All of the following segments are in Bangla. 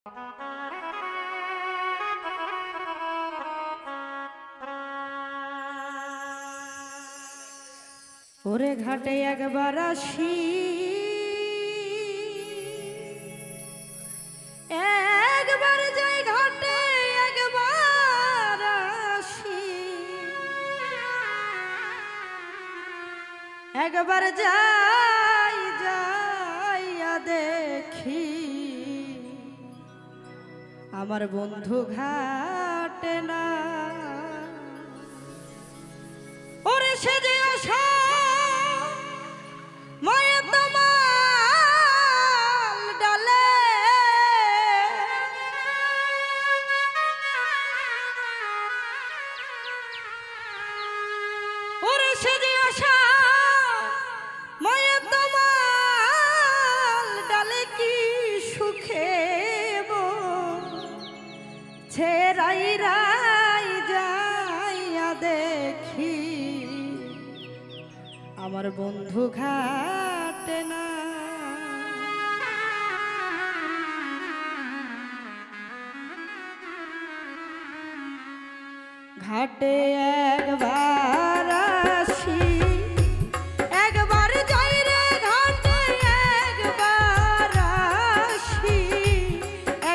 ওরে ঘাটে একবার আসি, একবার যাই ঘাটে একবার আসি, একবার যাই যাইয়া দেখি আমার বন্ধু ঘাটে না। ওরে সে যে আশা মায়া তমাল ডালে, ওরে সে যে আশা মায়া তমাল ডালে কি সুখে ছেড়াই রাই যাইয়া দেখি আমার বন্ধু ঘাটে না। ঘাটে একবার আসি, একবার যাই রে ঘাটে একবার আসি,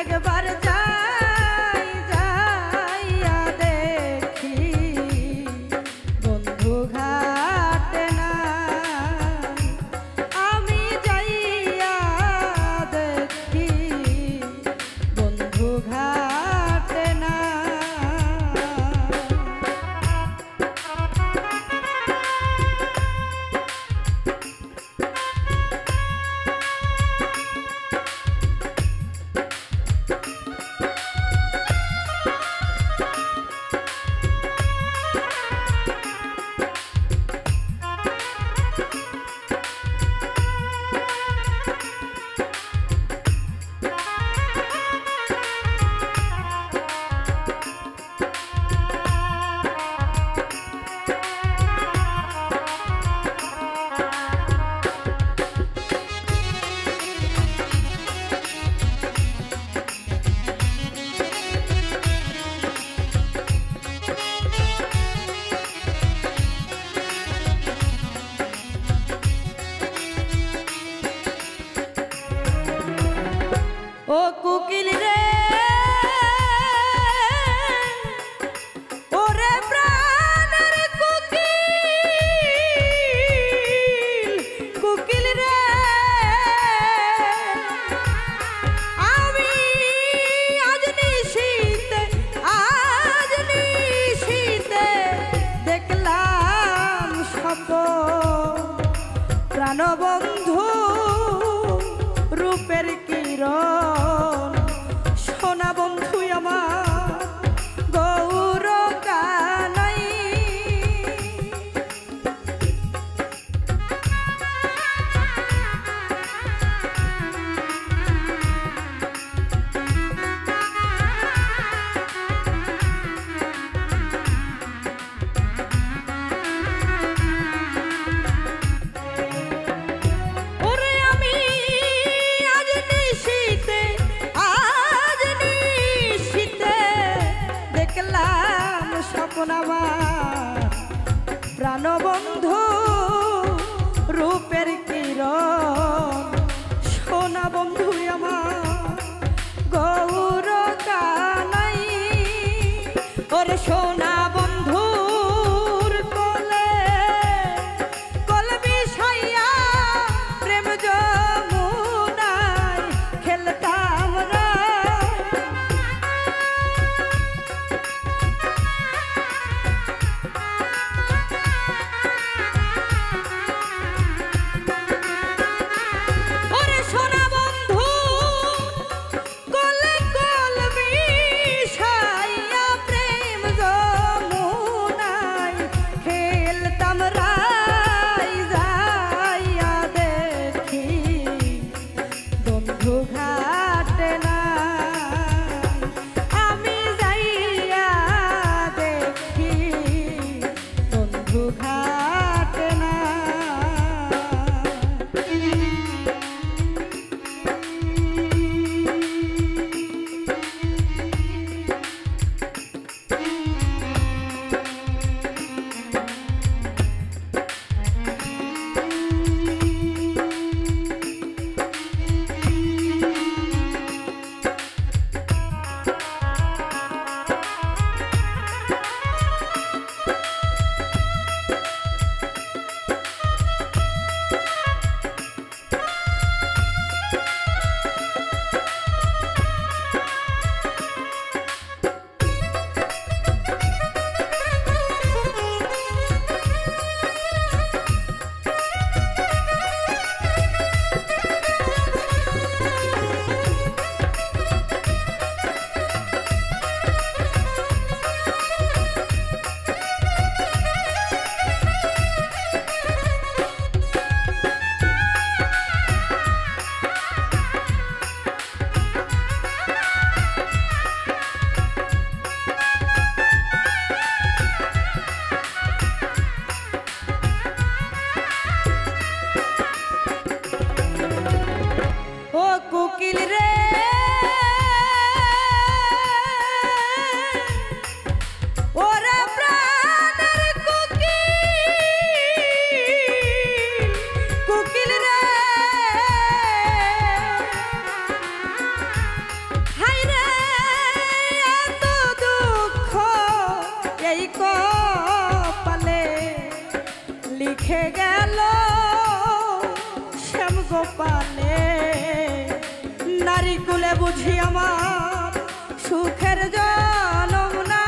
একবার যাই যাইয়া দেখি বন্ধু ঘাটে না। আমি যাইয়া দেখি বন্ধু ঘাটে না। ও কুকিল রে, ওরে প্রাণের কুকিল, কুকিল রে, আমি আজ নিশীতে দেখলাম স্বপ্ন প্রাণবন্ধু রূপের কিরণ, সোনা বন্ধু আমার গৌর কানাই। গোপালে নারী কুলে বুঝি আমার সুখের জনম না।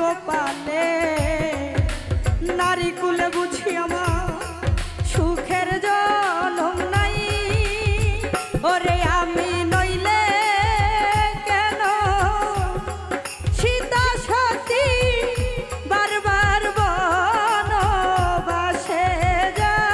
গোপালে নারী কুলে বুঝি আমার সুখের জনম নাই। ওরে আমি নইলে কেন সীতা সতী বারবার বনবাসে যায়।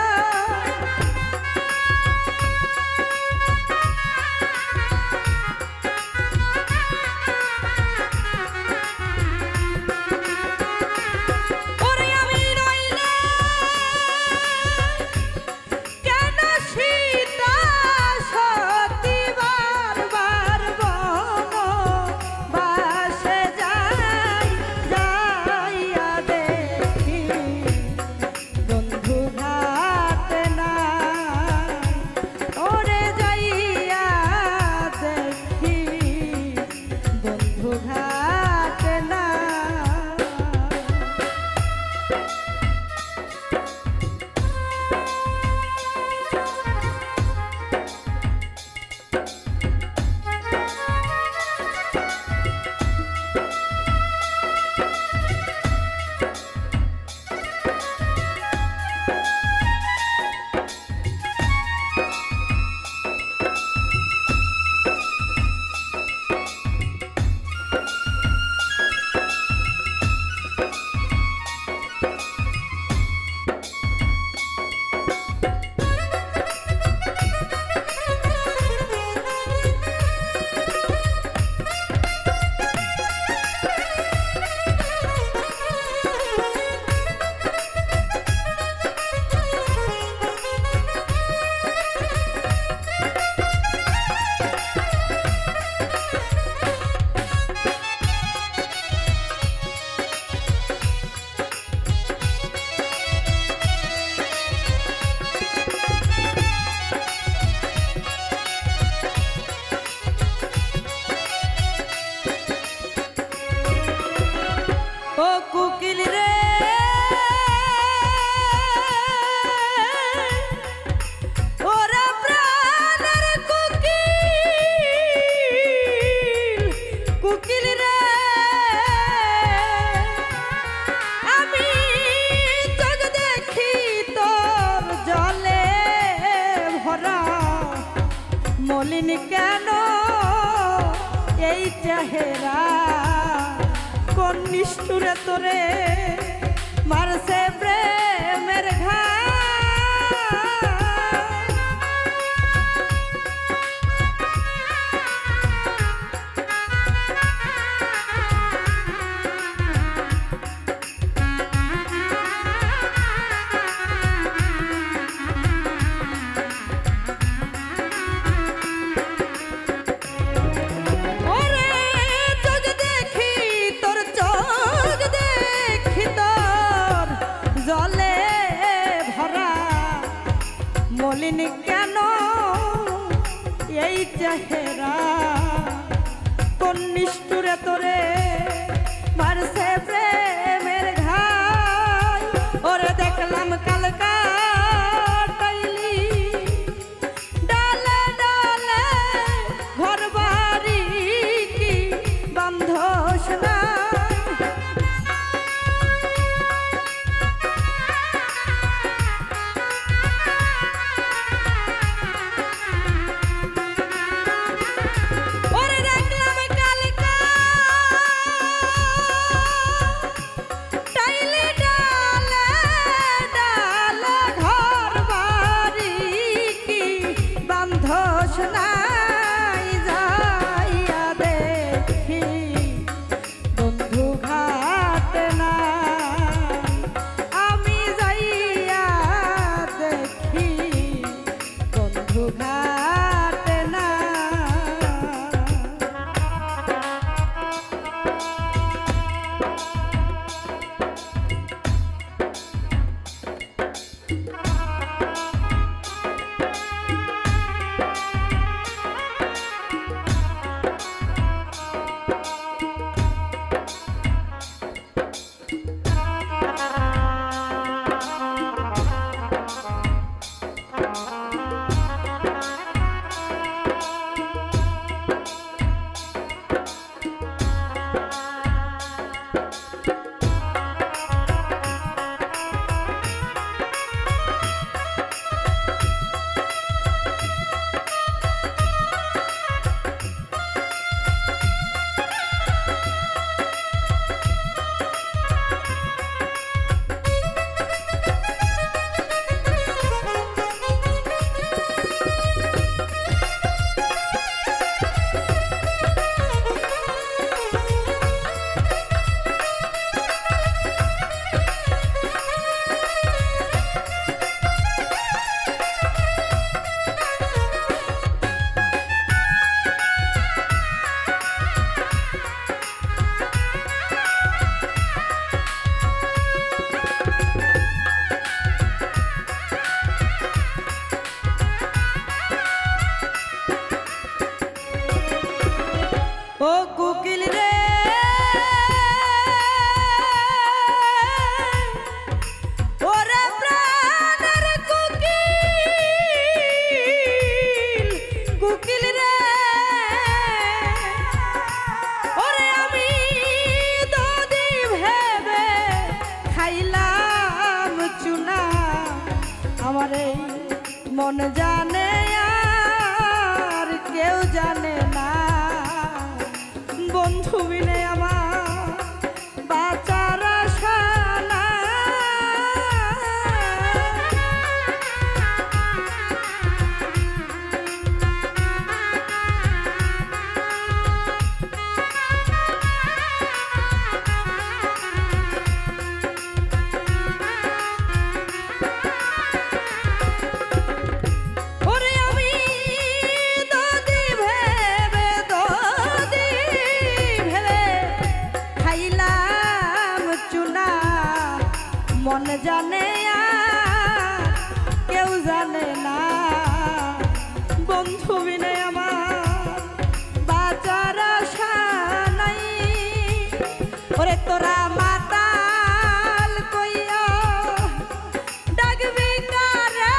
কুকিল রে ওরা প্রাণের কুকিল, কুকিল রে আমি চোখ দেখি তোর জলে ভরা মলিন কেন এই চেহারা কোন নিষ্ঠুরে তোরে মারছে প্রেমের ঘা। মলিন কেন এই চেহারা কোন নিষ্ঠুরে তোরে মারছে প্রেমের ঘাই। ওরে দেখলাম কালকা টাইলি ডালে ডালে ঘর বাড়ি কি বান্ধস না। মন জানে আর কেউ জানে না, বন্ধু বিনে আমার বাঁচার আশা নাই। মন জানে আর কেউ জানে না, বন্ধু বিনে আমার বাঁচার আশা নাই। ওরে তোরা মাতাল কইয়া ডাকবি কারে,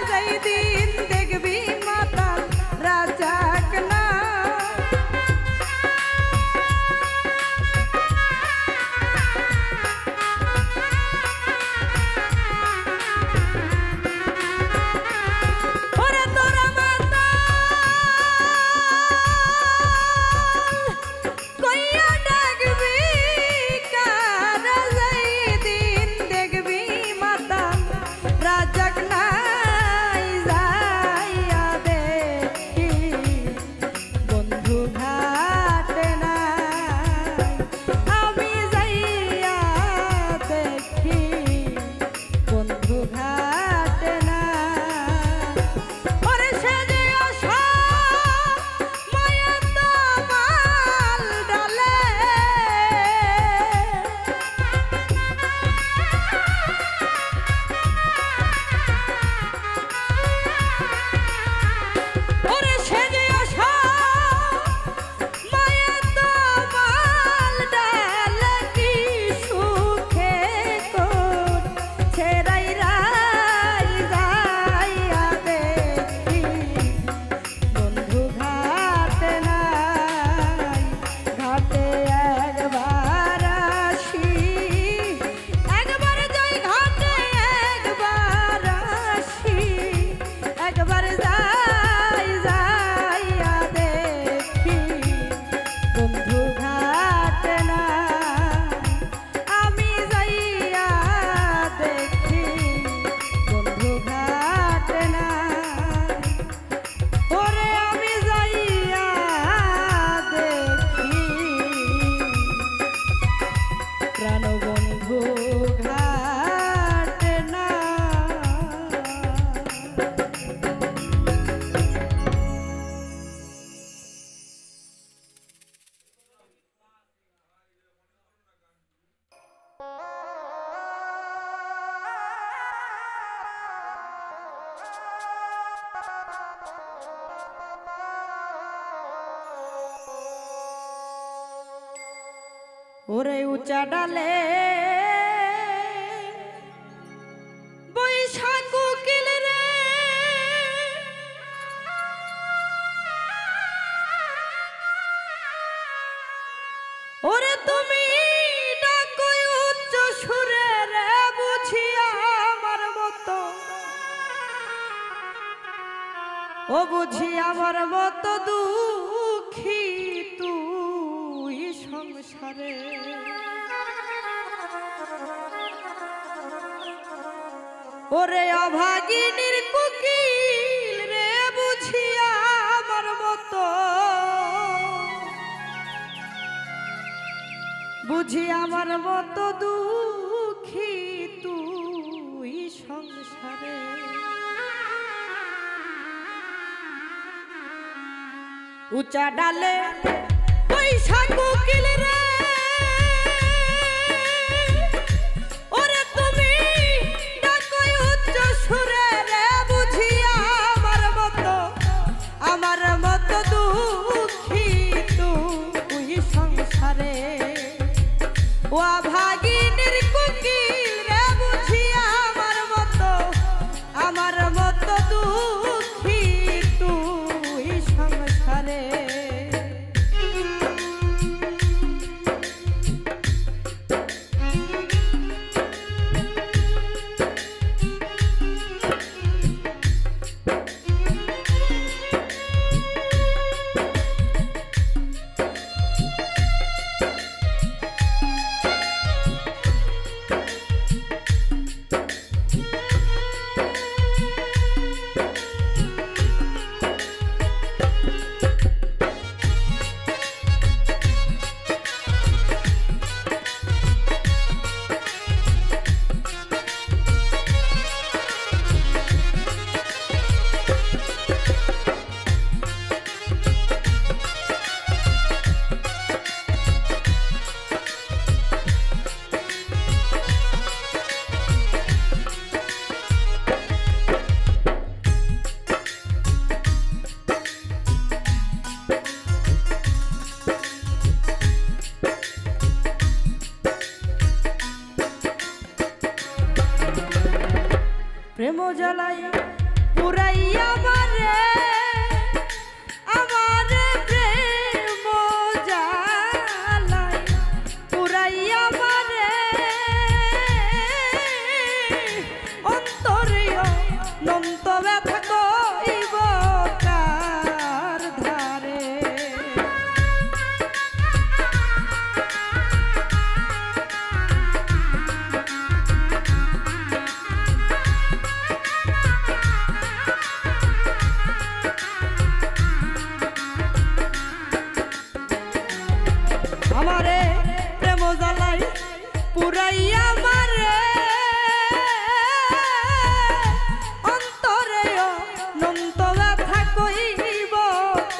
যেই দিন দেখবি মাতাল রাজাক না। ওরে উঁচা ডালে বৈশাখ কোকিল রে, ওরে তুমি ডাকো উচ্চ সুরে রে, বুঝিয়া আমার মতো, ও বুঝি আমার মতো দুঃখী তুই সংসারে। ওরে অভাগিনীর কোকিল রে, বুঝিয়া আমার মতো, বুঝি আমার মতো দুঃখী তুই সংসারে। উঁচা ডালে বৈশাখ কোকিল রে, ওরে তুমি ডাকো উচ্চ সুরে রে, বুঝিয়া আমার মতো দুঃখী তুই সংসারে। ও ভাগিনীর কোকিল রে, বুঝিয়া আমার মতো দুঃখী তুই সংসারে। জ্বালাই পুরাইয়া মারে আমার প্রেম জ্বালাই পুরাইয়া মারে অন্তরে অনন্ত ব্যথা কইব কার ধারে আমারে প্রেম জ্বালাই পুরাইয়া মারে অন্তরে অনন্ত ব্যথা কইব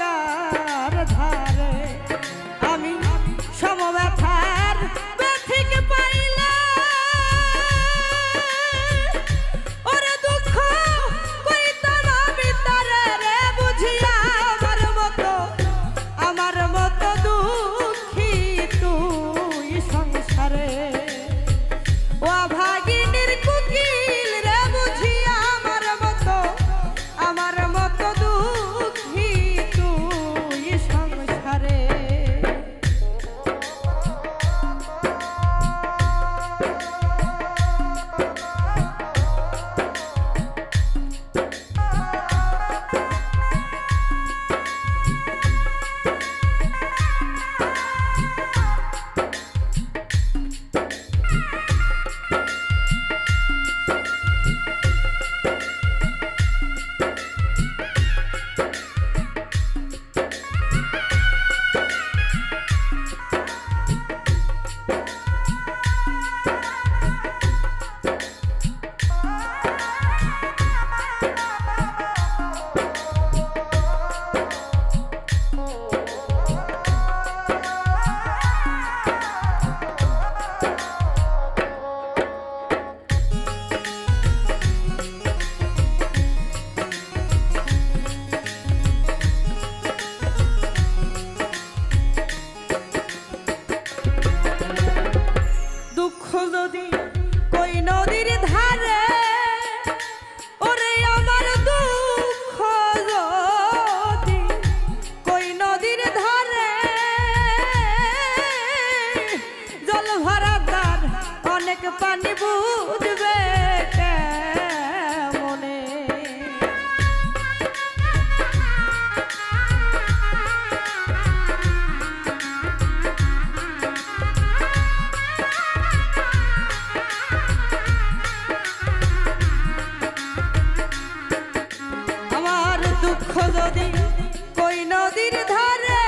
কার ধারে আমি সমব্যথার ব্যথিক পাইলে ওরে দুঃখ কইতাম আমি তারে রে বুঝিয়া আমার মতো দুঃখী তুই সংসারে ও ভাগিনীর কুকিল রে বুঝিয়া আমার মতো দুঃখী তুই সংসারে যদি কই নদীর ধারে ওরে আমার দুঃখ যদি কই নদীর ধারে জল ভরা দ্বার অনেক পানি বুঝবে কেমনে যদি কই নদীর ধারে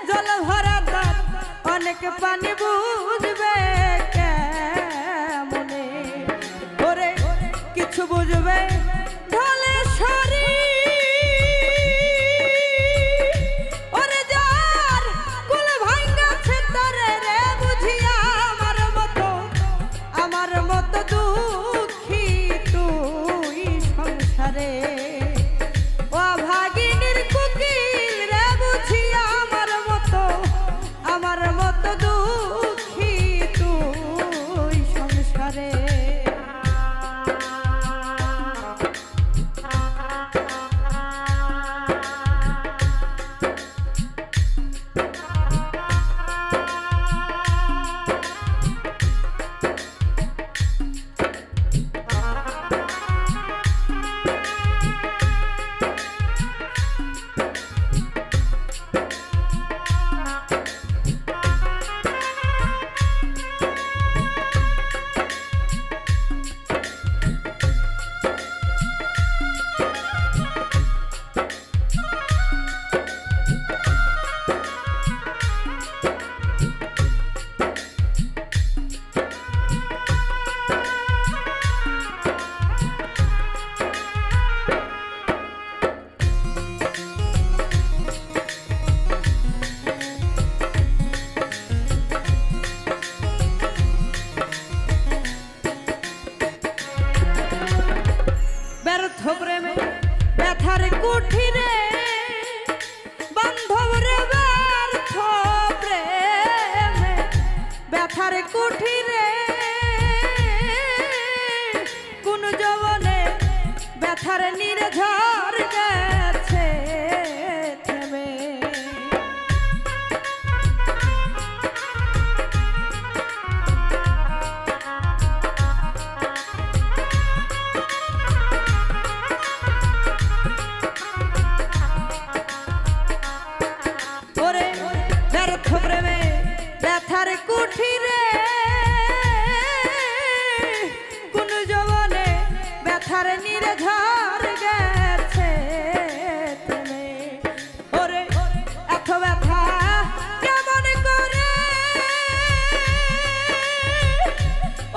জল ভরা দ্বার অনেক পানি বুঝবে কেমনে ওরে কিছু বুঝবে ঢলে সরি ওরে যার কুল ভাঙ্গাছে তারে রে বুঝিয়া আমার মতো দুঃখী তুই সংসারে ও ভাগিনীর কুকিল রে বুঝিয়া আমার মতো দুঃখী তুই সংসারে ব্যর্থ প্রেমে ব্যথার কুঠিরে বান্ধব রে ব্যর্থ প্রেমে ব্যথার কুঠিরে ব্যথার নির্ঝর গেছে থেমে। ওরে ব্যর্থ প্রেমে ব্যথার কুঠিরে কোন যৌবনে ব্যথার নির্ঝর গেছে থেমে। ওরে এত ব্যথা কেমন করে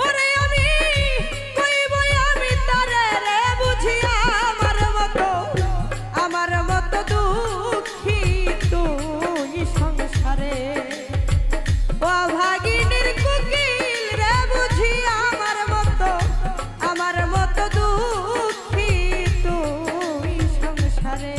ওরে আমি কইব আমি তারে রে বুঝিয়া আমার মতো দুঃখী তুই সংসারে ও ভাগিনীর কুকিল রে বুঝিয়া আমার মতো দুঃখী তুই সংসারে।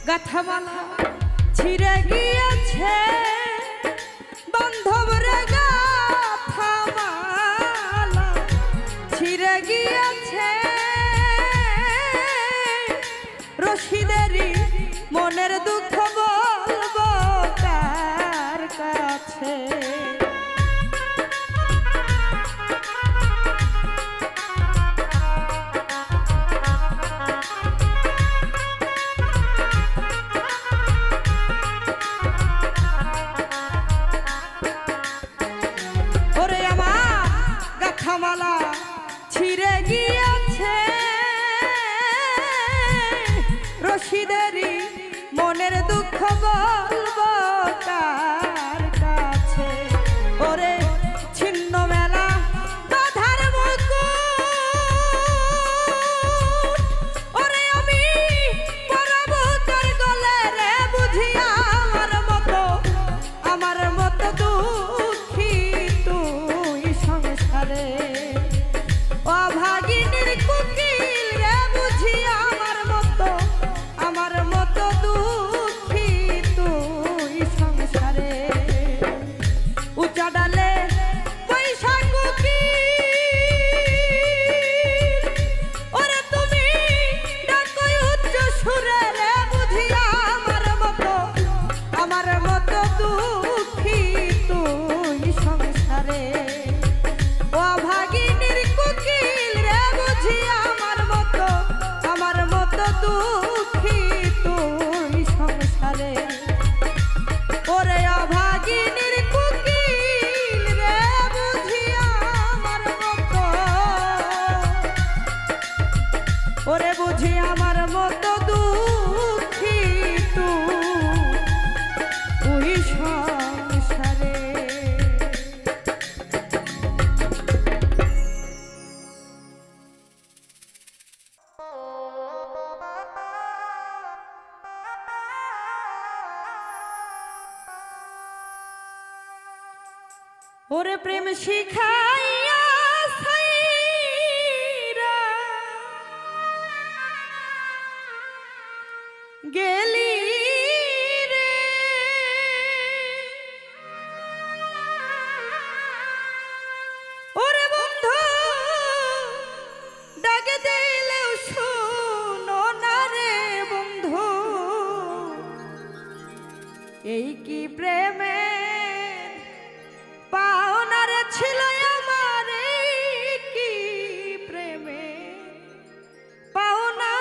গাথামালা ছিঁড়ে গিয়েছে বান্ধব রে গাথামালা ছিঁড়ে গিয়েছে রশিদেরই মনের দুঃখ বলবো কার কাছে। গাথামালা ছিঁড়ে গিয়েছে রশিদেরই মনের দুঃখ বলবো কার কাছে। ওরে ছিন্ন মেলা বাধার মুকুট ওরে আমি পরাবো কার গলে রে বুঝিয়া আমার মতো দুঃখী তুই সংসারে ও ভাগিনীর কুকিল রে বুঝিয়া আমার মতো দুঃখী তুই সংসারে। উঁচা ডালে পয়সা কুকিল ওরে তুমি ডাকো উচ্চ সুরে রে বুঝিয়া আমার মতো দুঃখী তুই সংসারে ও ভাগিনীর কুকিল রে বুঝিয়া আমার মতো দুঃখী তুই সংসারে। ওরে অভাগিনীর কুকিল রে বুঝিয়া ওরে বুঝি আমার মতো দুঃখী তুই সংসারে। ওরে প্রেম শিখাইয়া সাইরা গেলি রে ওরে বন্ধু ডাকে দিলেও শোনো না রে বন্ধু এই কি প্রেমে পাওনার ছিল আমার কি প্রেমে পাওনা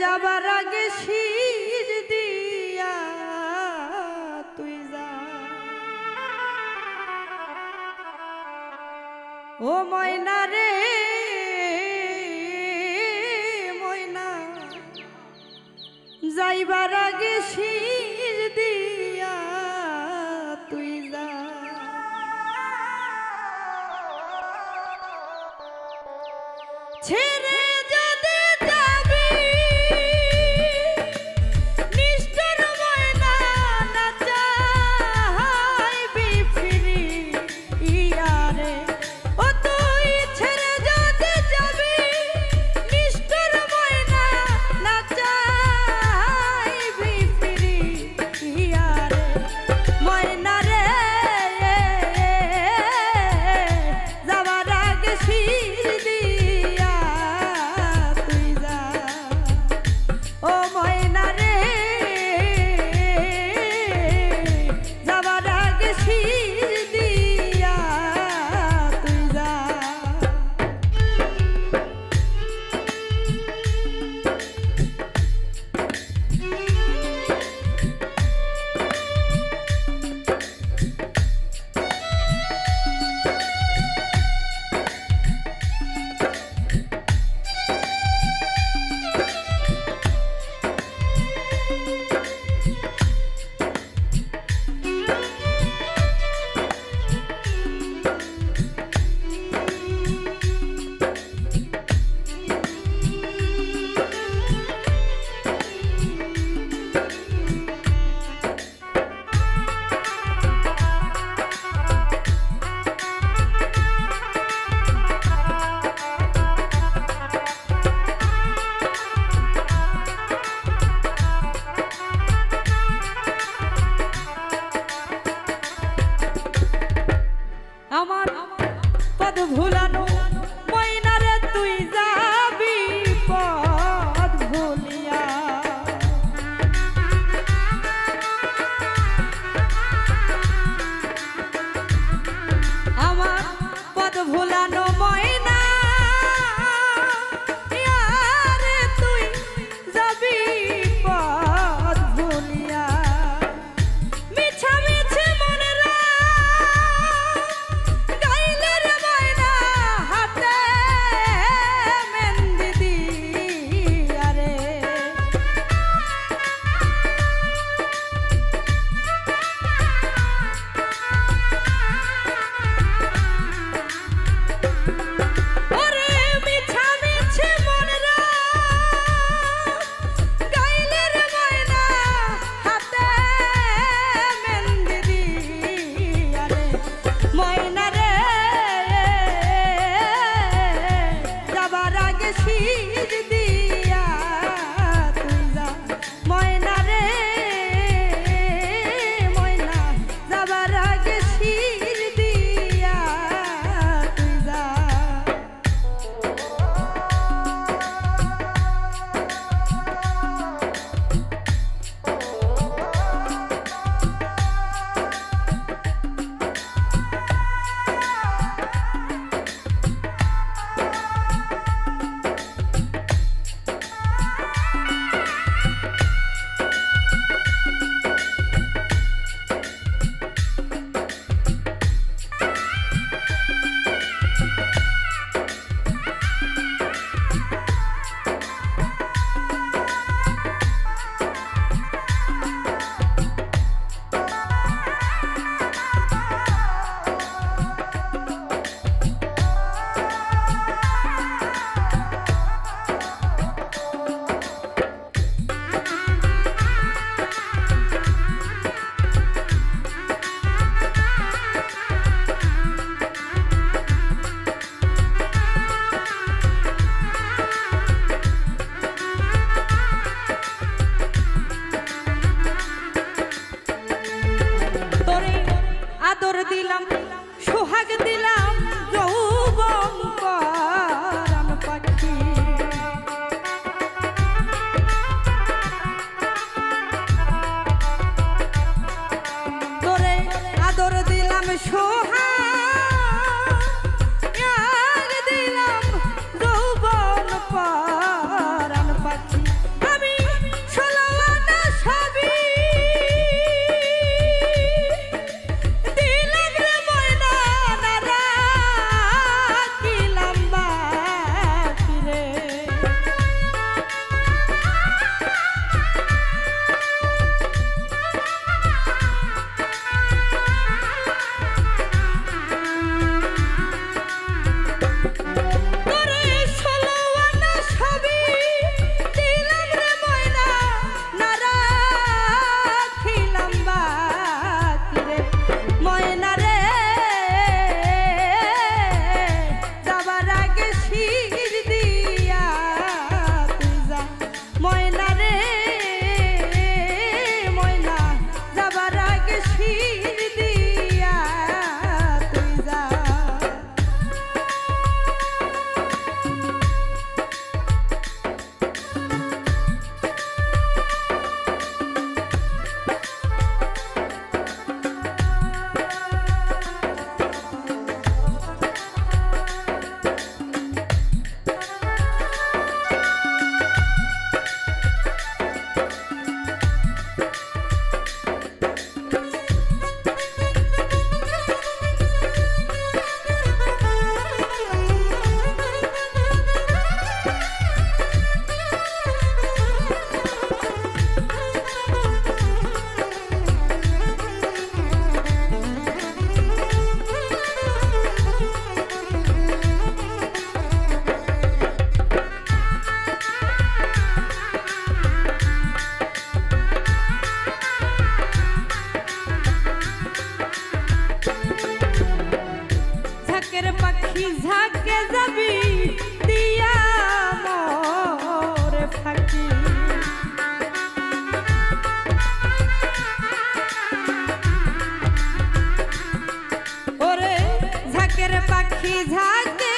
যাবার আগে শীষ দিয়া তুই যা ও ময়না রে ময়না যাইবার আগে শীষ দিয়া তুই যা ছেড়ে যদি যাবি নিষ্ঠুর ময়না না চাইবি ফিরি ইয়ারে ও তুই ছেড়ে যদি যাবি নিষ্ঠুর ময়না না চাইবি ফিরি ইয়ারে ময়না রে যাবার আগে শীষ দিয়া তুই যা ও ময়না রে যাবার আগে শীষ দিয়া তুই যা আমার পদ ভুলানো ময়না রে তুই যাবি পদ ভুলিয়া আমার পদ ভুলানো ময়না রে তুই যাবি পদ ভুলিয়া মিছা মিছে মনেরা গাইলের ময়না হাতে মেহেন্দি দিয়া রে ওরে মিছা মিছে মনেরা গাইলের ময়না হাতে মেহেন্দি দিয়া রে ময়না রে যাবার আগে শীষ দিয়া তুই যা ময়না রে ময়না যাবার আগে শীষ দিয়া তুই যা তোরে আদর দিলাম সোহাগ দিলাম যৌবন পরাণ পাখি তোরে আদর দিলাম সোহাগ দিলাম যৌবন পরাণ পাখি আমি ঝাঁকে যাবি দিয়া মোরে ফাঁকি ওরে ঝাঁকের পাখি ঝাঁকে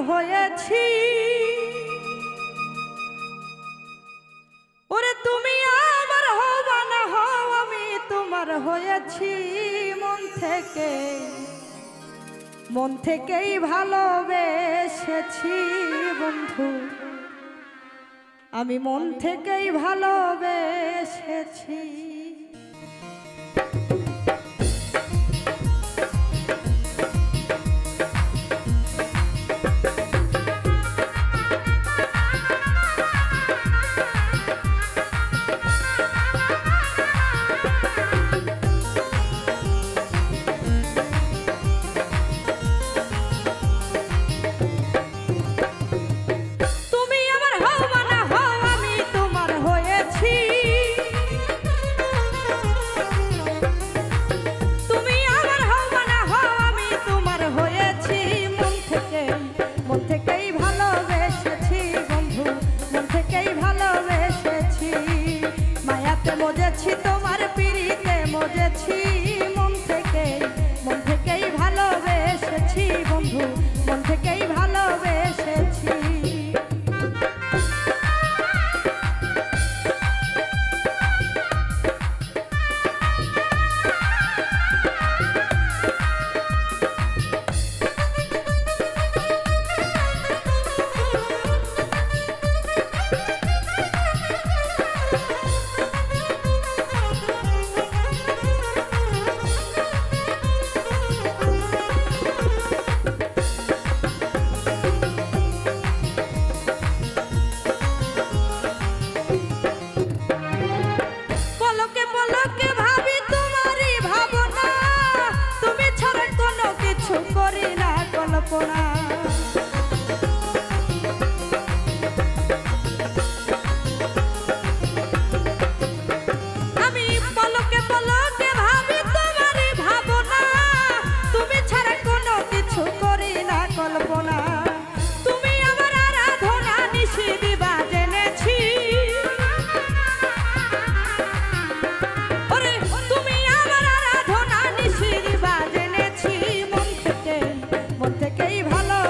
হয়েছি ওরে তুমি আমার হবা না হও আমি তোমার হয়েছি মন থেকেই ভালোবেসেছি বন্ধু আমি মন থেকেই ভালোবেসেছি মজেছি তোমার পিরিতে মজেছি মন থেকেই ভালোবেসেছি বন্ধু মন থেকেই ভালোবেসেছি আমি পলকে পলকে ভাবি তোমারই ভাবনা তুমি ছাড়া কোনো কিছু করি না কল্পনা তুমি আমার আরাধনা নিশি দিবা জেনেছি ওরে তুমি আমার আরাধনা নিশি দিবা জেনেছি মন থেকেই ভালো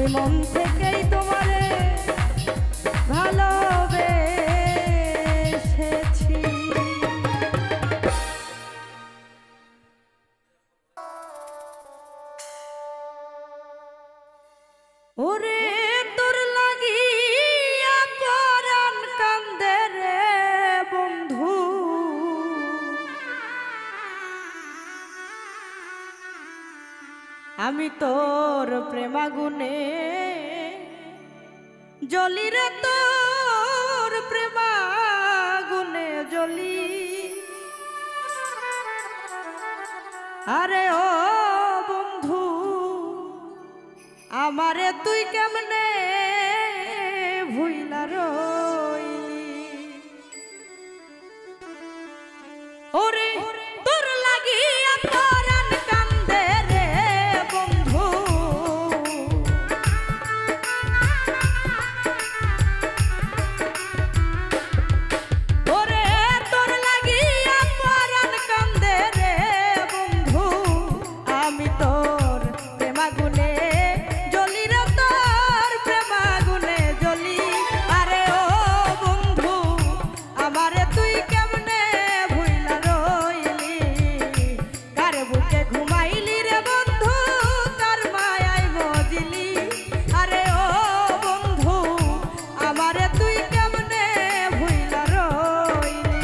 আমি মন থেকেই তোমারে ভালোবেসেছি। ওরে তোর লাগিয়া পরাণ কান্দে রে বন্ধু, আমি তোর প্রেমাগুনে জ্বলি রে, তোর প্রেমাগুনে জ্বলি। আরে ও বন্ধু আমারে তুই কেমনে ভুইলা রইলি। ওরে তোর লাগিয়া পরাণ কান্দে রে বন্ধু, ওরে তোর লাগিয়া পরাণ কান্দে রে বন্ধু, আমি তোর প্রেমাগুনে জ্বলি রে, তোর প্রেমাগুনে জ্বলি। আরে ও বন্ধু আমারে তুই কেমনে ভুইলা রইলি, কার বুকে ঘুমাইলি রে বন্ধু, কার মায়ায় মজিলি। আরে ও বন্ধু আমারে তুই কেমনে ভুইলা রইলি।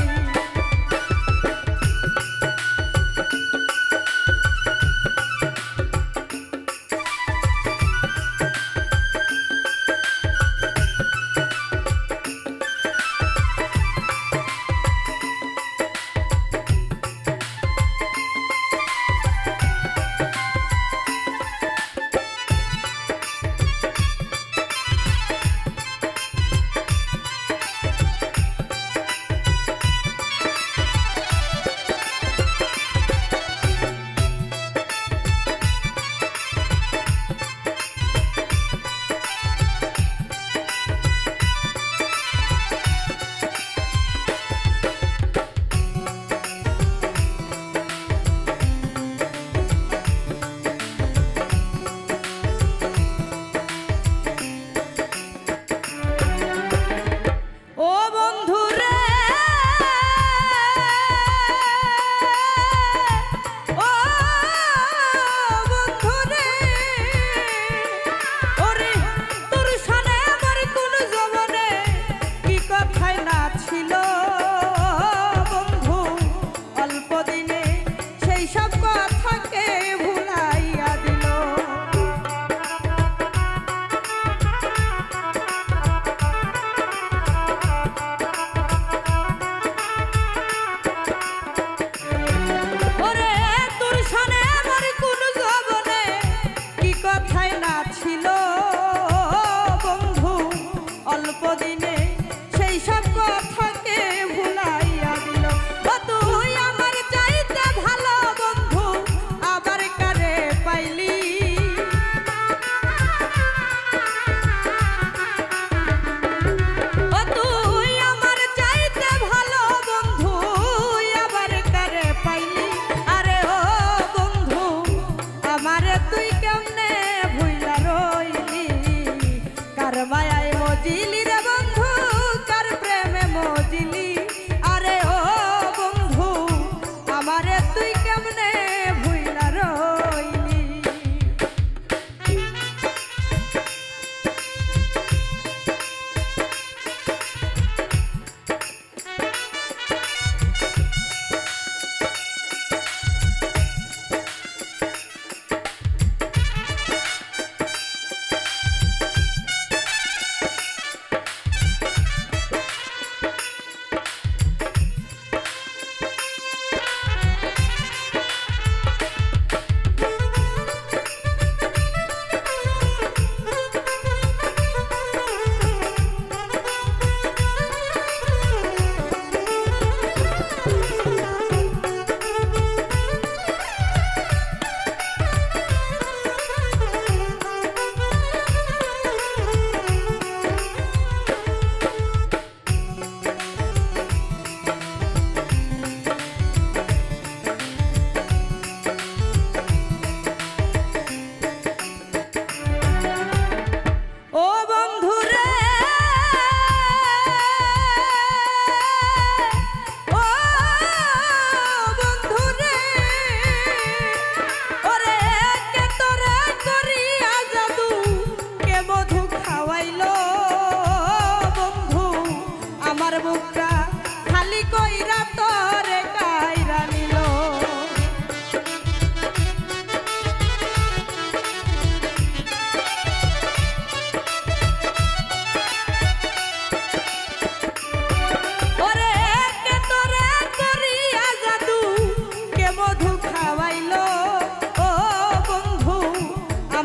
ও বন্ধু রে, ও বন্ধু রে, ওরে তোর সনে আমার কোন জবনে কি কথাই না ছিল বন্ধু, অল্প দিনে সেই সব কথাকে ভুলাইয়া দিল। ওরে তোর সনে আমার কোন জবনে কি কথাই না ছিল বন্ধু, অল্প দিনে সেই সব কথাকে ভুলাইয়া দিল। ও তুই আমার চাইতে ভালো বন্ধু আবার কারে পাইলি। ও তুই আমার চাইতে ভালো বন্ধু আবার কারে পাইলি। আরে ও বন্ধু আমারে তুই কেমনে ভুইলা রইলি, কার মায়ায় মজিলি রে বন্ধু, কার প্রেমে মজিলি। আরে ও বন্ধু আমারে তুই কেমনে ভুইলা রইলি।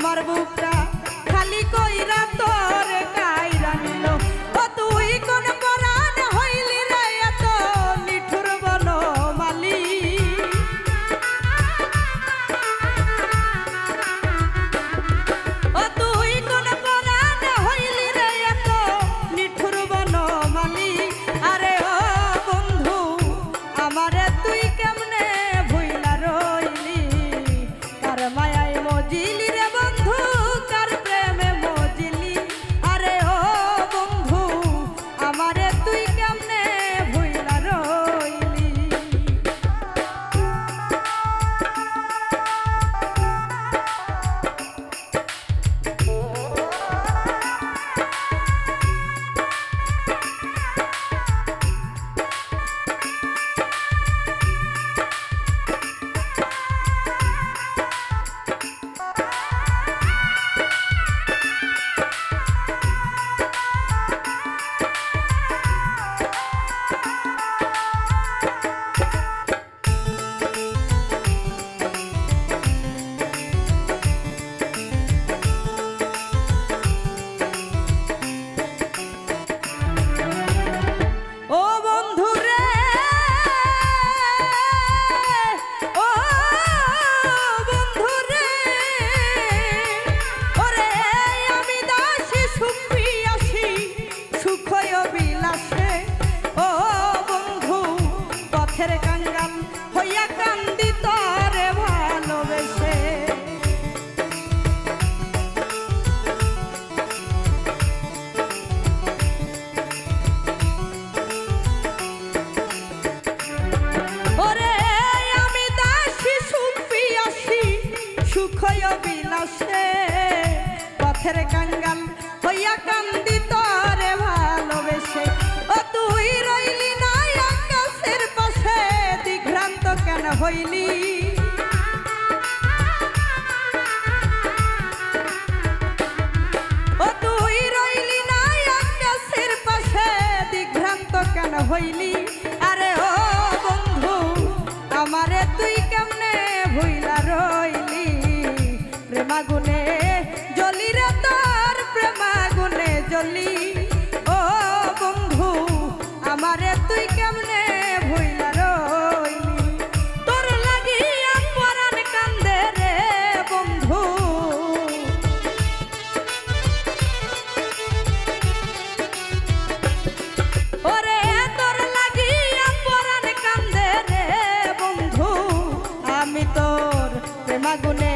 আমার বুকটা খালি কইরা তোর কাইরা নিল ও তুই কোন পরাণ হইলি রে এত নিঠুর বনমালী ও তুই কোন পরাণ হইলি রে এত নিঠুর বনমালী আরে ও বন্ধু আমারে তুই কেমনে ভুইলা রইলি কার মায়ায় মজিলি রে বন্ধু কার প্রেমে মজিলি আরে ও বন্ধু আমারে তুই কেমনে ভুইলা রইলি পথের কাঙ্গাল হইয়া কান্দি তোরে ভালোবেসে ও তুই রইলি না আকাশের পাশে দিগ্ভ্রান্ত কেন হইলি ও তুই রইলি না আকাশের পাশে দিগ্ভ্রান্ত কেন হইলি আরে ও বন্ধু আমারে তুই কেমনে ভুইলা রইলি প্রেমাগুনে জ্বলি রে তোর প্রেমাগুনে জ্বলি ও বন্ধু আমারে তুই কেমনে ভুইলা রইলি তোর লাগিয়া পরাণ কান্দে রে বন্ধু ওরে তোর লাগিয়া পরাণ কান্দে রে বন্ধু আমি তোর প্রেমাগুনে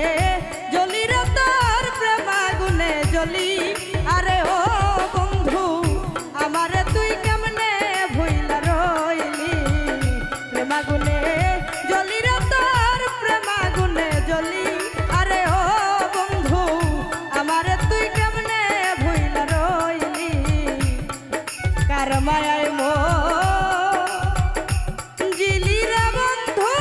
জ্বলি রে তোর প্রেমাগুনে জ্বলি আরে ও বন্ধু আমারে তুই কেমনে ভুইলা রইলি প্রেমাগুনে জ্বলি রে তোর প্রেমাগুনে জ্বলি আরে ও বন্ধু আমারে তুই কেমনে ভুইলা রইলি কার মায়ায় জিলি রে বন্ধু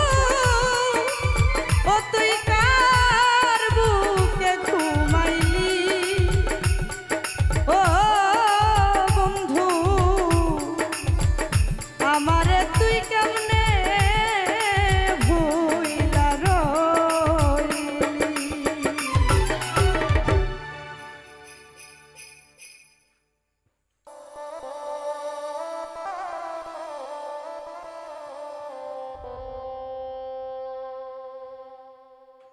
ও তুই কার বুকে ঘুমাইলি ও বন্ধু আমারে তুই কেমনে ভুইলা রইলি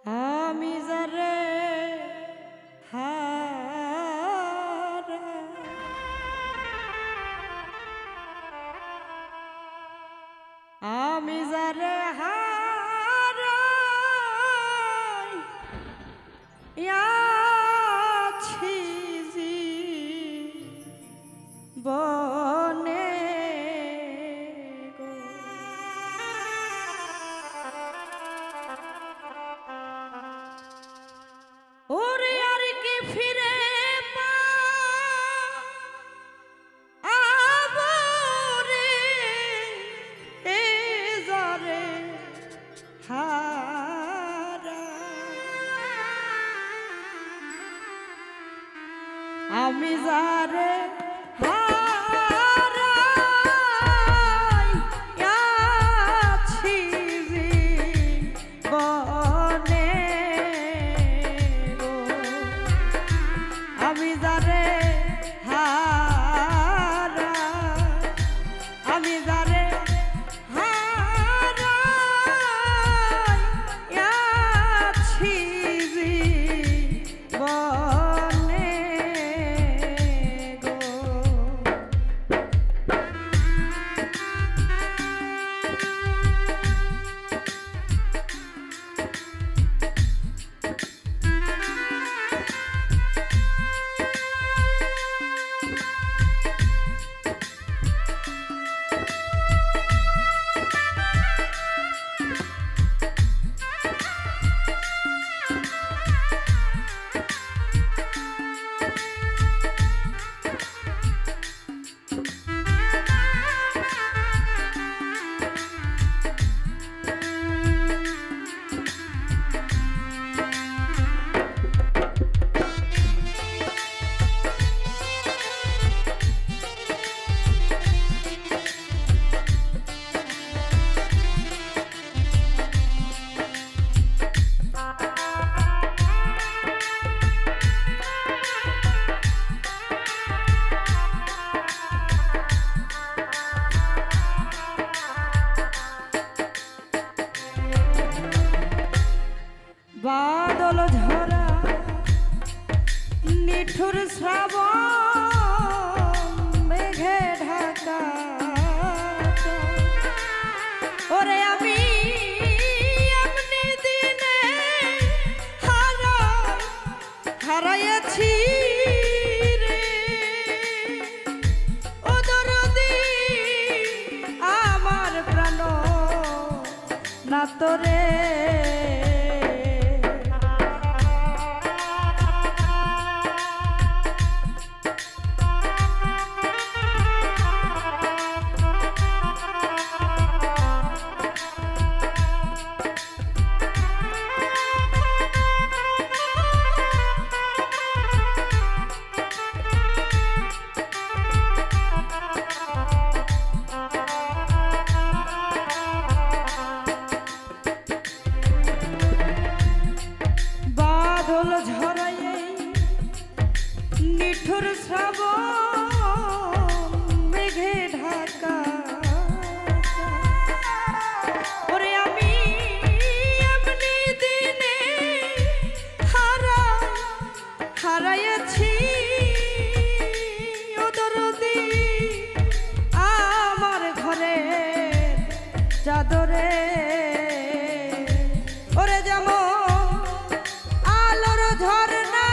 আমি যারে আমি যারে হারাইয়াছি জীবনে গো ওরে আর কি ফিরে পাবো রে এ যারে হারা আমি যারে হারাইয়াছি জীবনে গো নিঠুর শ্রাবণ মেঘে ঢাকা ওরে আমি এমনি দিনে হারাইয়াছি রে ও দরদি আমার প্রাণ না তোরে নিঠুর শ্রাবণ মেঘে ঢাকা ওরে আমি এমনি দিনে হারাইয়াছি ও দরদি আমার ঘরে চাদরে ওরে যেমন আলোর ঝরনা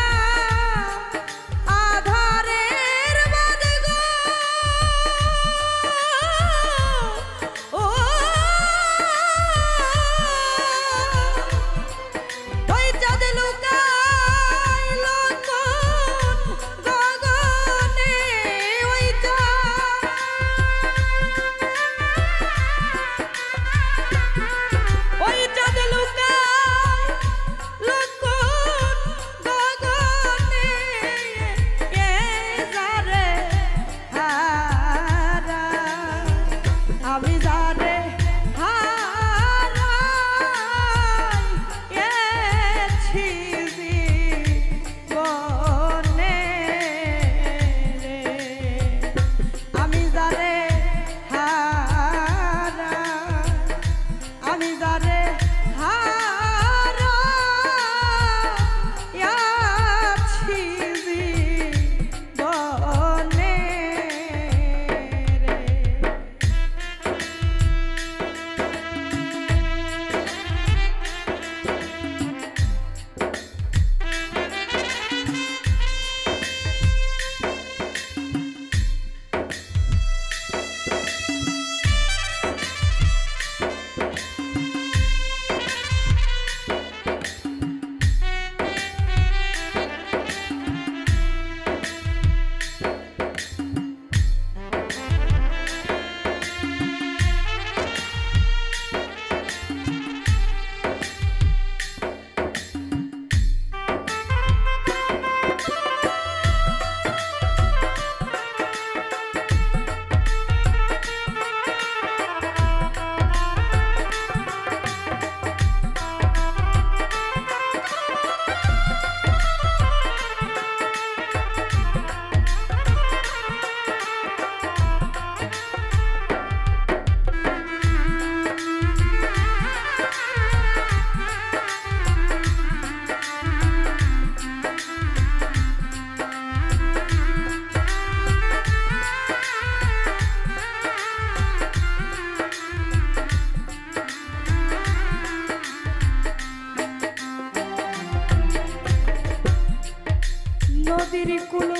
নদীর কুল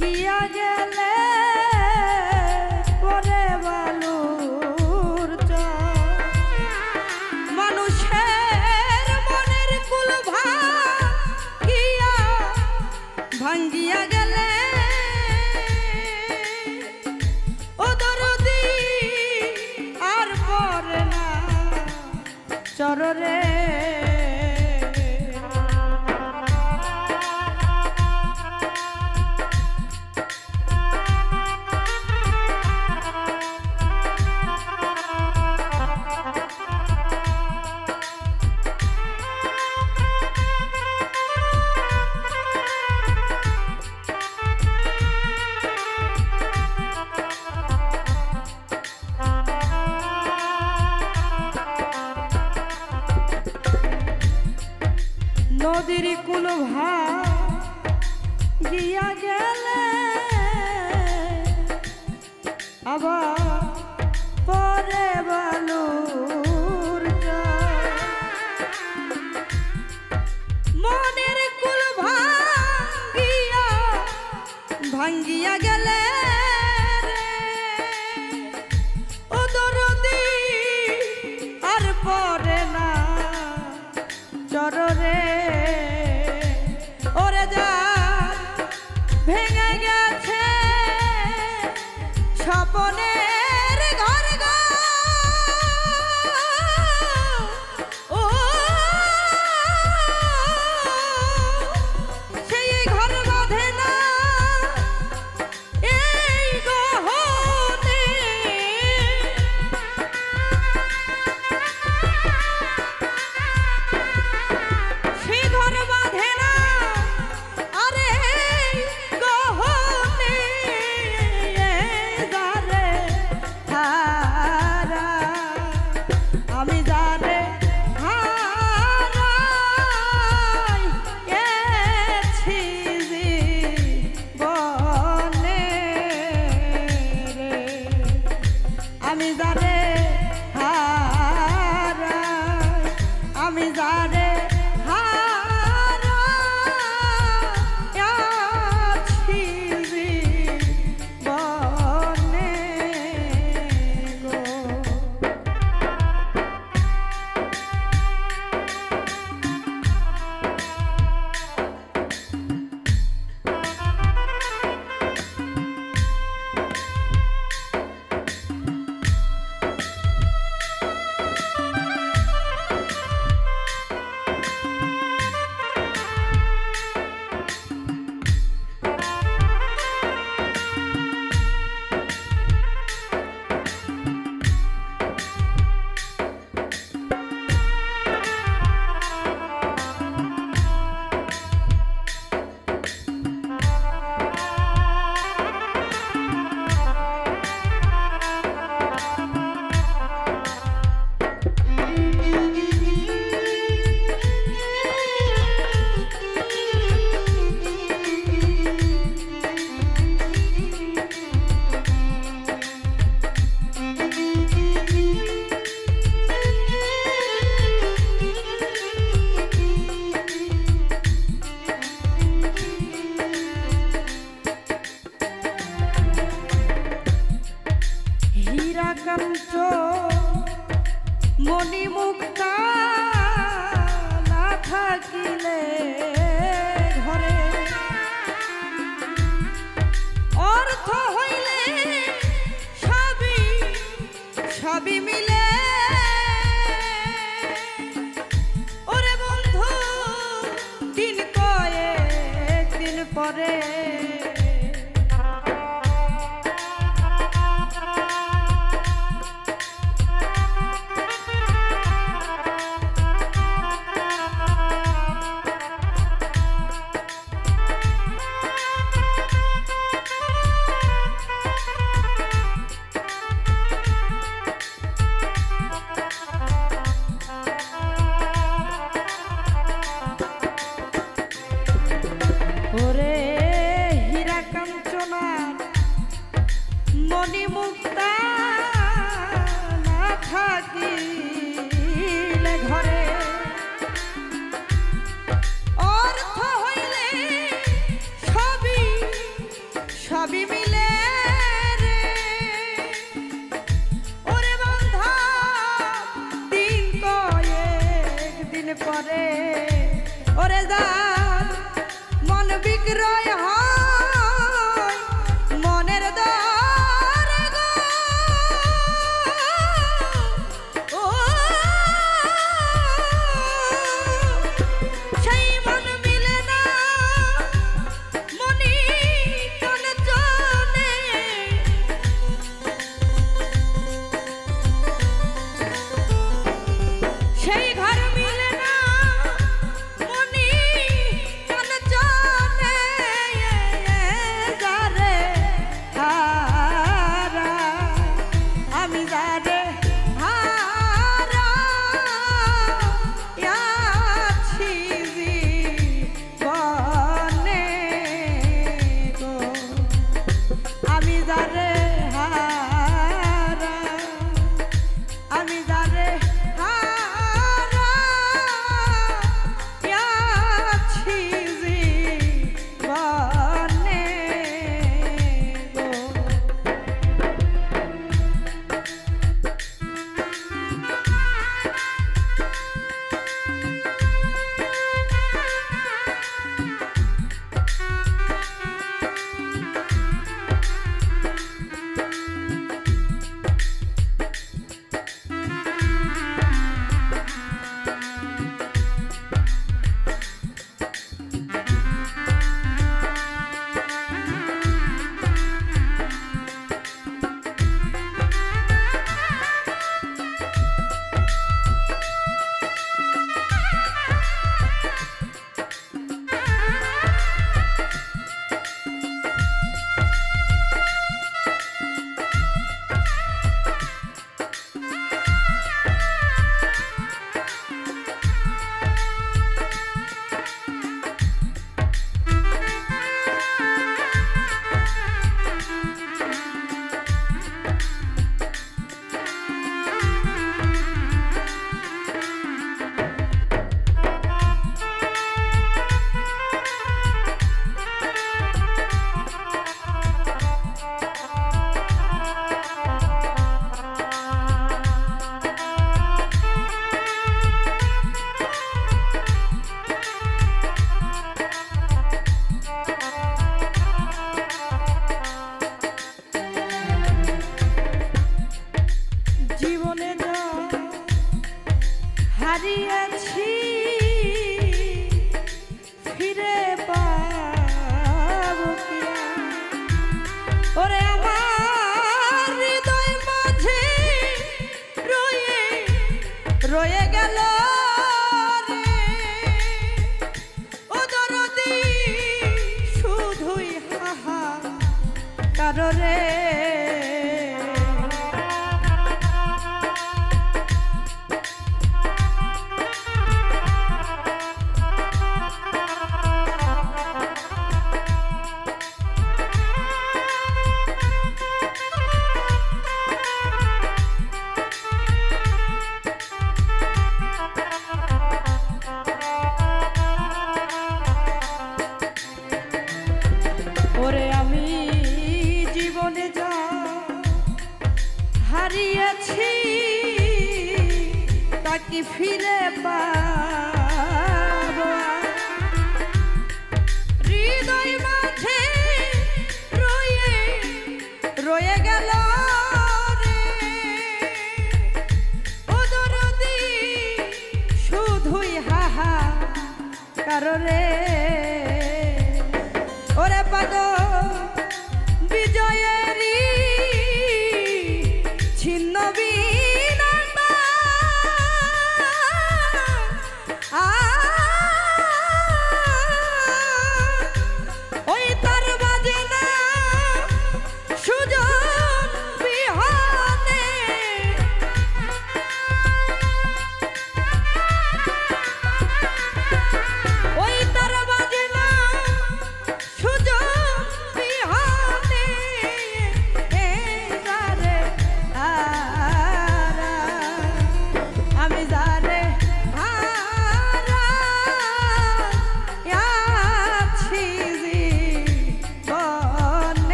গিয়া গেলে পরে বালুর মানুষের মনের কুল ভাঙ্গিয়া গেলে ও দরদি আর পরে না চররে নদীর কুল ভাগিয়া গেলে আবার পরে বালুর মনের কুল ভাঙ্গিয়া গেলে ও দরদি আর পরে না চররে ওরে যা ভেঙে গেছে স্বপনের ঘর ও সেই ঘর বাঁধে না এই গহনে সেই ঘর বাঁধে না আরে গহনে যারে হারা আমি যারে হারাই গেছি জীবনে রে আমি যারে হারাই আমি যারে হারাই জীবনে গো হীরা কাঞ্চন মণি মুক্তা না থাকিলে ঘরে অর্থ হইলে সবই সবই মিলে ওরে বন্ধু দিন কয়েক দিন পরে ওরে হীরা কাঞ্চনার মণি মুক্তা না থাকিলে ঘরে অর্থ হইলে সবই সবই মিলে রে ওরে বান্ধা দিন কয়েক দিন পরে ওরে যা মন বিক্রয় হয় মনের দর গো ও সেই মন মিলে না মনি কাঞ্চনে সেই ঘর মিলে না মনি কাঞ্চনে কারো রে হারিয়েছি তাকে ফিরে পাবো হৃদয় মাঝে রয়ে রয়ে গেল রে ও দরদি শুধুই হাহা কারণে ওরে পাগল বিজয়েরই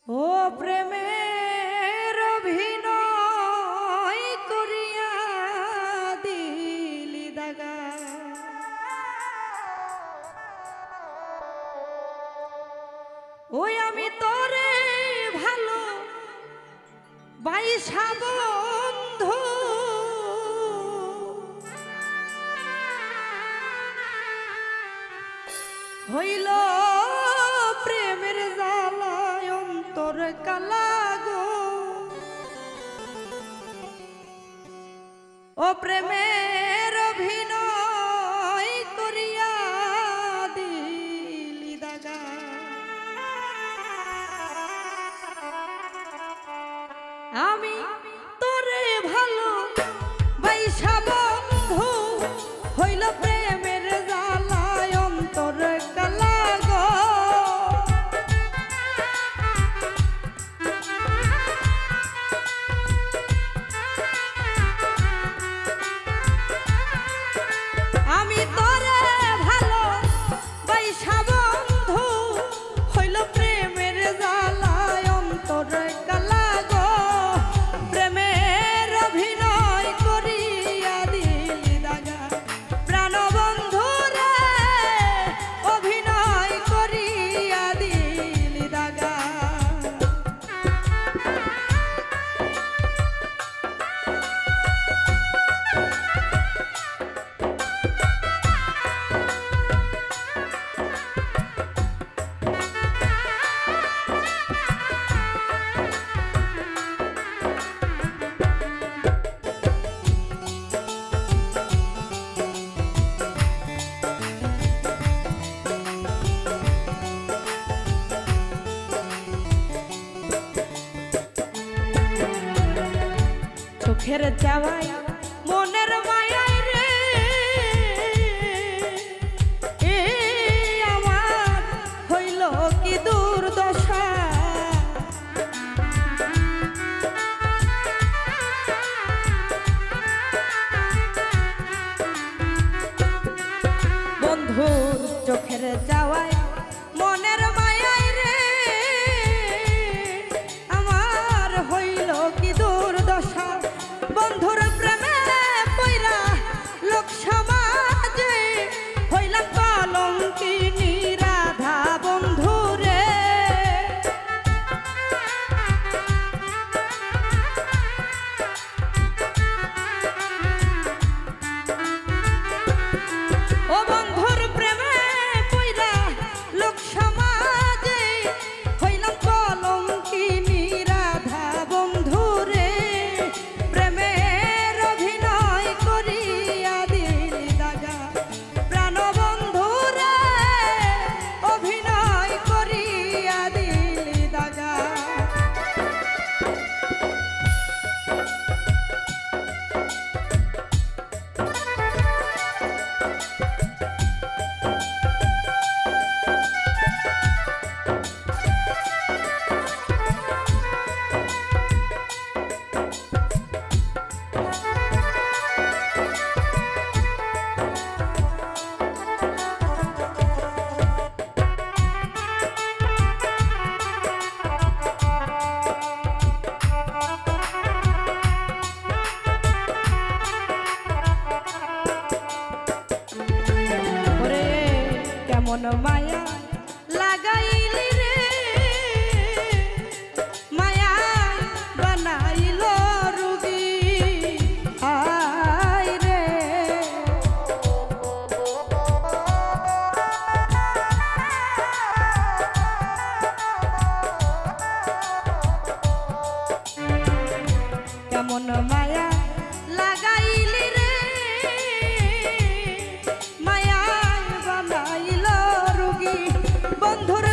ও প্রেমের অভিনয় করিয়া দিলি দাগা ওই আমি তোরে ভালো বাইসা বন্ধু হইল প্রেমের জ্বালায় অন্তর কালাগো ও প্রেমের অভিনয় করিয়া দিলি দাগা আমি তোরে ভালো বাইসা বন্ধু হইল প্রেমের জ্বালায় অন্তর কালাগো চোখের চাওয়াই মনের মায়াই রে এ আমার হইল কি দুর্দশা বন্ধুর চোখের চাওয়াই মনের মায়াই রে আমার হইল কি দুর্দশা বন্ধুর প্রেমে পইরা লোক সমাজে হইলাম কলঙ্কিনী রাধা বন্ধুরে ও বন্ধুর প্রেমে পইরা লোক সমাজে হইলাম কলঙ্কিনী রাধা বন্ধুরে প্রেমের অভিনয় করিয়া দিলি দাগা প্রাণ বন্ধুরে অভিনয় করিয়া দিলি দাগা কেমন মায়া লাগাইলি রে মায়া বানাইল রুগী আয় রে কেমন মায়া লাগাইলি রে বন্ধুর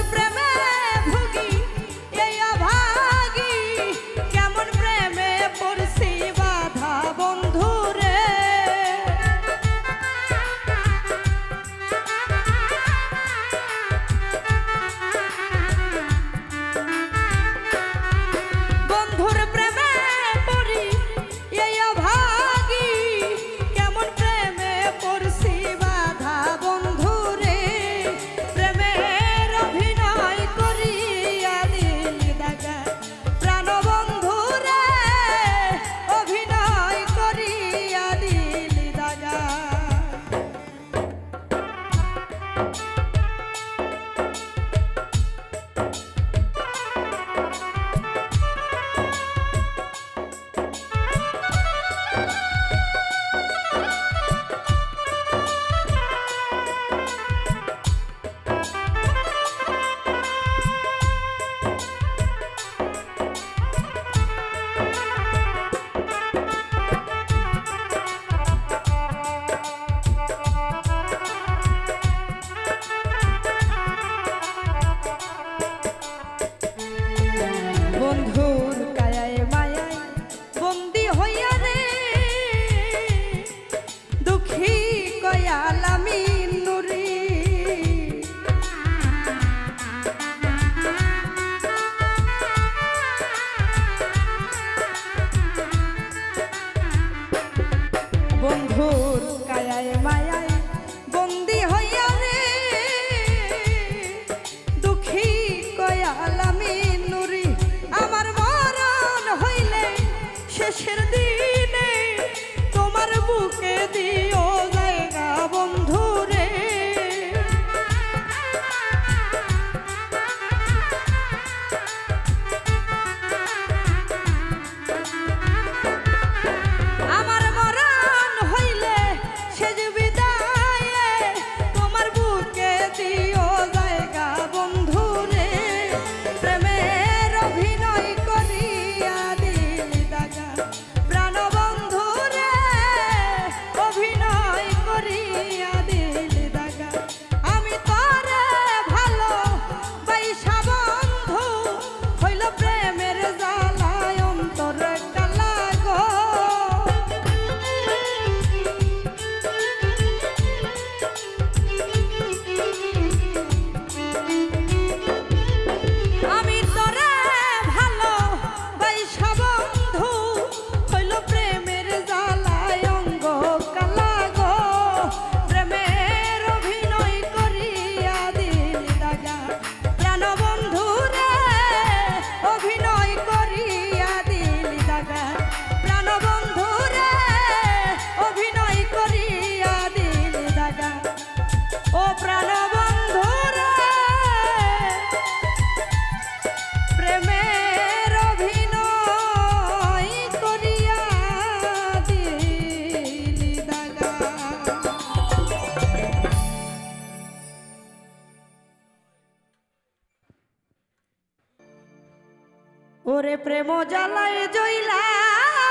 ওরে প্রেম জ্বালায় জইলা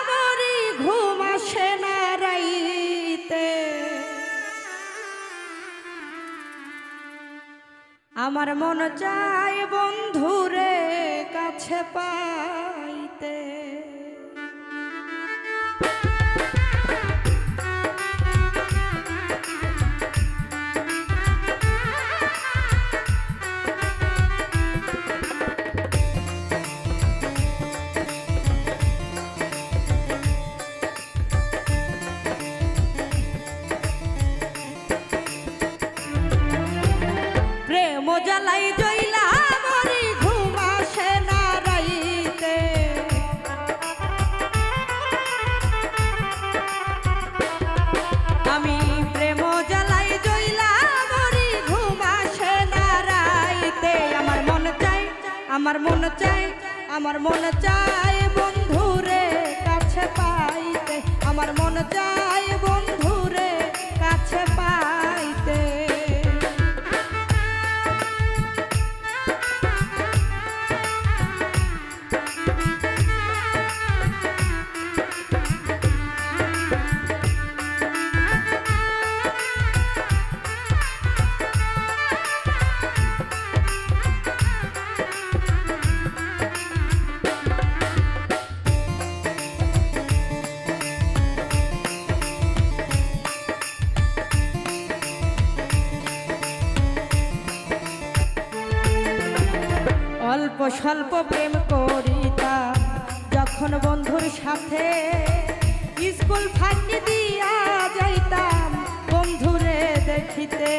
মরি ঘুম আসে না রাইতে আমার মন চায় বন্ধুরে কাছে পাইতে জ্বালাই জইলা মরি ঘুম আসে না রাইতে আমি প্রেম জ্বালাই জইলা মরি ঘুম আসে না রাইতে আমার মন চাই আমার মন চাই আমার মন চাই বন্ধুরে কাছে পাইতে আমার মন চাই বন্ধুরে কাছে পাইতে অল্প স্বল্প প্রেম করিতাম যখন বন্ধুর সাথে স্কুল ফাঁকি দিয়া যাইতাম বন্ধুরে দেখিতে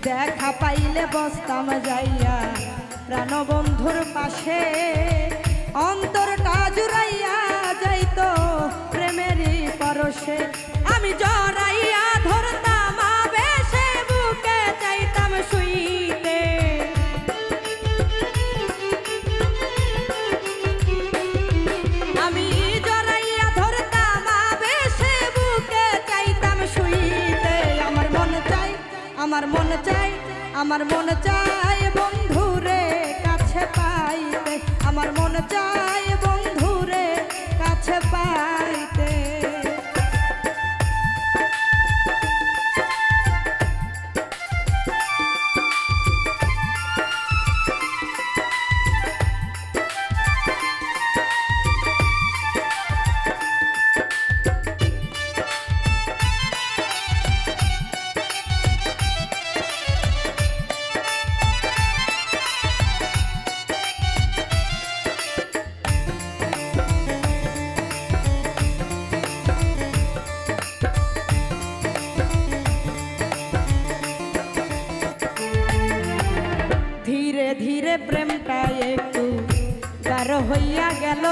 দেখা পাইলে বসতাম যাইয়া প্রাণ বন্ধুর পাশে অন্তরটা জুড়াইয়া যাইত প্রেমেরই পরশে আমি জড়াইয়া ধরতাম আবেশে বুকে চাইতাম শুইতে আমার মন চাই আমার মন চাই বন্ধুরে কাছে পাইতে আমার মন চাই বন্ধুরে কাছে পাইতে ধীরে ধীরে প্রেমটা একটু গাঢ় হইয়া গেল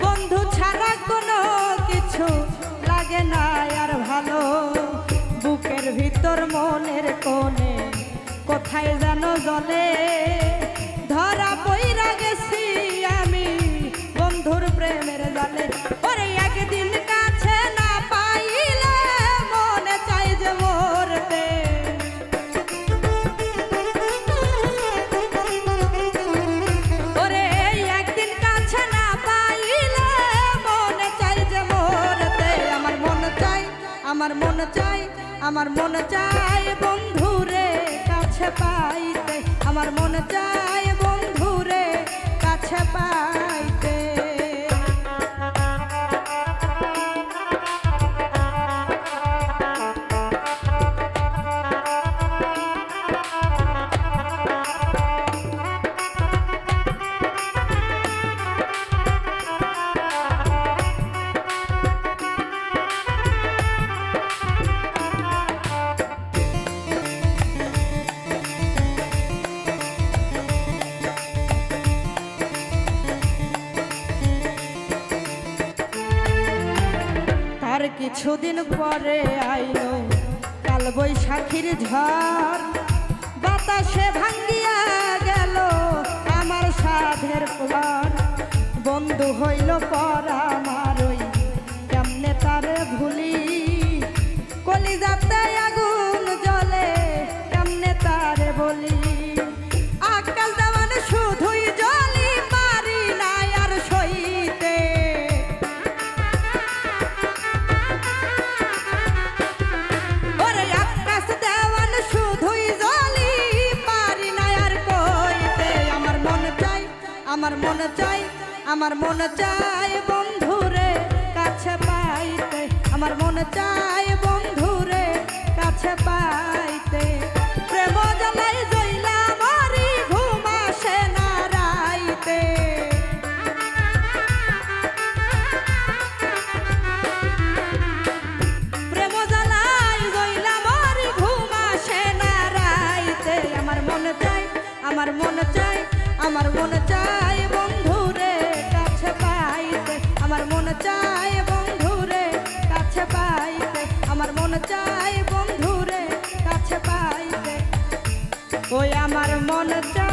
বন্ধু ছাড়া কোনো কিছু লাগে না আর ভালো বুকের ভিতর মনের কোণে কোথায় যেন জ্বলে ধরা পইরা গেছি আমি বন্ধুর প্রেমের জালে ওরে একদিন কাছে না পাইলে মনে চাই যে মরতে আমার মন চাই আমার মন চাই বন্ধুরে কাছে পাইতে আমার মন চাই বন্ধুরে কাছে পাইতে আর কিছুদিন পরে আইলো কাল বৈশাখীর ঝড় বাতাসে ভাঙ্গিয়া গেল আমার সাধের প্রাণ বন্ধু হইল পর আমার ওই কেমনে তারে ভুলি কলিজাতে আগুন জ্বলে কেমনে তারে বলি আকাল দেওয়ান শুধুই জলি পারি আমার মন চাই বন্ধুরে কাছে পাইতে আমার মন চাই বন্ধুরে কাছে পাইতে প্রেম জ্বালাই জইলা মরি ঘুম আসে না রাইতে প্রেম জ্বালাই জইলা মরি ঘুম আসে না রাইতে আমার মন চাই বন্ধুরে কাছে পাইতে আমার মন চাই বন্ধুরে কাছে পাইতে আমার মন চাই বন্ধুরে কাছে পাইতে ওই আমার মন চাই।